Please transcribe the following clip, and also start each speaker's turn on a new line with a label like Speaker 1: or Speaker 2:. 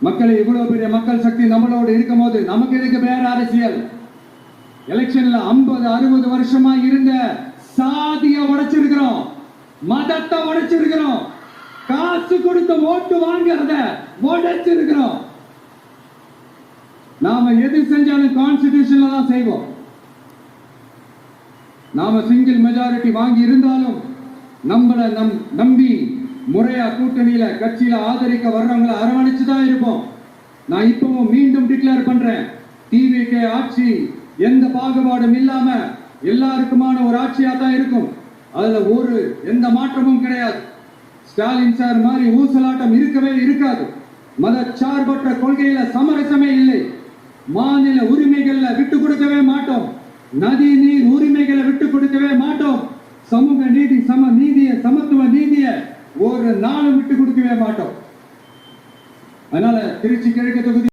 Speaker 1: மக்களை இவ்வளவு பெரிய மக்கள் சக்தி நம்மளோடு இருக்கும் போது நமக்கு எதுக்கு வேற அரசியல்? எலெக்ஷன்ல 50-60 வருஷமா இருந்த சாதிய உடைச்சிருக்கிறோம், மதத்தை உடைச்சிருக்கிறோம், காசு கொடுத்து ஓட்டு வாங்குறத உடைச்சிருக்கிறோம். நாம எது செஞ்சாலும் கான்ஸ்டிடியூஷன்ல தான் செய்வோம். நாம சிங்கிள் மெஜாரிட்டி வாங்கி இருந்தாலும் நம்மள நம்பி முறையா கூட்டணியில கட்சியில ஆதரிக்க வர்றவங்களை அரவணைச்சுதான் இருப்போம். நான் இப்பவும் மீண்டும் டிக்ளேர் பண்றேன், TVK ஆட்சி எந்த பாகுபாடும் இல்லாம எல்லாருக்குமான ஒரு ஆட்சியா தான் இருக்கும். அதுல எந்த மாற்றமும் கிடையாது. ஸ்டாலின் சார் மாதிரி ஊசலாட்டம் இருக்கவே இருக்காது. மதச்சார்பற்ற கொள்கையில சமரசமே இல்லை. மாநில உரிமைகள்ல விட்டு கொடுக்கவே மாட்டோம். நதி நீர் உரிமைகளை விட்டு கொடுக்கவே மாட்டோம். சமூக நீதி, சமத்துவ நீதிய ஒரு நாளும் விட்டு கொடுக்கவே மாட்டோம். அதனால திருச்சி கிழக்கு தொகுதி